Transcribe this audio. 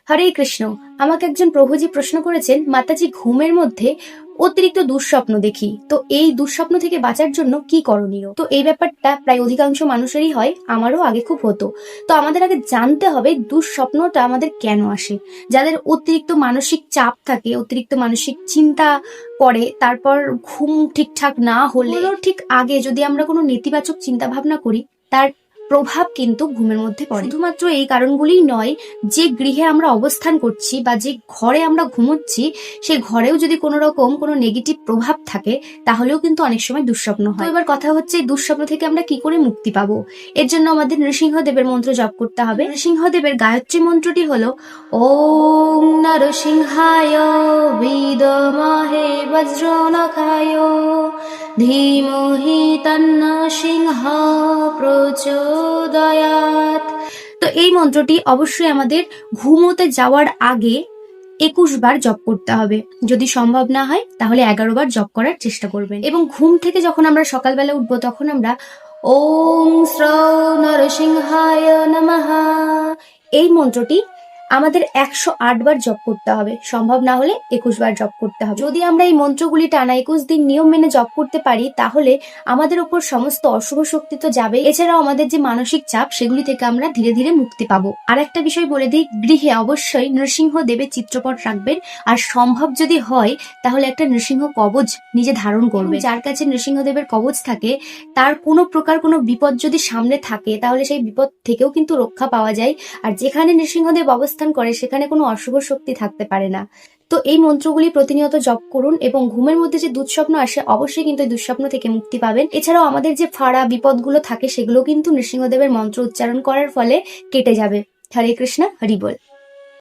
হরে কৃষ্ণ। আমাকে একজন প্রভুজি প্রশ্ন করেছেন, মাতাজি ঘুমের মধ্যে অতিরিক্ত দুঃস্বপ্ন দেখি, তো এই দুঃস্বপ্ন থেকে বাঁচার জন্য কি করণীয়? তো এই ব্যাপারটা প্রায় অধিকাংশ মানুষেরই হয়, আমারও আগে খুব হতো। তো আমাদের আগে জানতে হবে দুঃস্বপ্নটা আমাদের কেন আসে। যাদের অতিরিক্ত মানসিক চাপ থাকে, অতিরিক্ত মানসিক চিন্তা করে, তারপর ঘুম ঠিকঠাক না হলে ঠিক আগে যদি আমরা কোনো নেতিবাচক চিন্তা ভাবনা করি, তার প্রভাব কিন্তু ঘুমের মধ্যে পড়ে। শুধুমাত্র এই কারণগুলিই নয়, যে গৃহে আমরা অবস্থান করছি বা যে ঘরে আমরা ঘুমোচ্ছি, সেই ঘরেও যদি কোনো রকম কোনো নেগেটিভ প্রভাব থাকে, তাহলেও কিন্তু অনেক সময় দুঃস্বপ্ন হয়। তো এবার কথা হচ্ছে, এই দুঃস্বপ্ন থেকে আমরা কি করে মুক্তি পাবো? এর জন্য আমাদের নৃসিংহদেবের মন্ত্র জপ করতে হবে। নৃসিংহদেবের গায়ত্রী মন্ত্রটি হলো ওম নরসিংহায় বিদমহে বজ্রনখায় ধীমহি তন্ন সিংহ প্রচোদয়াৎ। তো এই মন্ত্রটি অবশ্যই আমাদের ঘুমোতে যাওয়ার আগে 21 বার জপ করতে হবে। যদি সম্ভব না হয় তাহলে 11 বার জপ করার চেষ্টা করবেন। এবং ঘুম থেকে যখন আমরা সকালবেলা উঠবো, তখন আমরা ওম শ্রৌ নরসিংহায় নমঃ এই মন্ত্রটি আমাদের 108 বার জপ করতে হবে। সম্ভব না হলে 21 বার জপ করতে হবে। যদি আমরা এই মন্ত্রগুলি টানা 21 দিন নিয়ম মেনে জপ করতে পারি, তাহলে আমাদের উপর সমস্ত অশুভ শক্তি তো যাবে, এছাড়াও আমাদের যে মানসিক চাপ, সেগুলি থেকে আমরা ধীরে ধীরে মুক্তি পাবো। আর একটা বিষয় বলে দিই, গৃহে অবশ্যই নৃসিংহ দেবের চিত্রপট রাখবেন, আর সম্ভব যদি হয় তাহলে একটা নৃসিংহ কবচ নিজে ধারণ করবে। যার কাছে নৃসিংহদেবের কবচ থাকে, তার কোনো প্রকার কোনো বিপদ যদি সামনে থাকে, তাহলে সেই বিপদ থেকেও কিন্তু রক্ষা পাওয়া যায়। আর যেখানে নৃসিংহদেব অবস্থান করে, সেখানে কোনো অশুভ শক্তি থাকতে পারে না। তো এই মন্ত্রগুলি প্রতিনিয়ত জপ করুন, এবং ঘুমের মধ্যে যে দুঃস্বপ্ন আসে, অবশ্যই কিন্তু এই দুঃস্বপ্ন থেকে মুক্তি পাবেন। এছাড়াও আমাদের যে ফাড়া বিপদগুলো থাকে, সেগুলো কিন্তু নৃসিংহদেবের মন্ত্র উচ্চারণ করার ফলে কেটে যাবে। হরে কৃষ্ণ, হরি বল।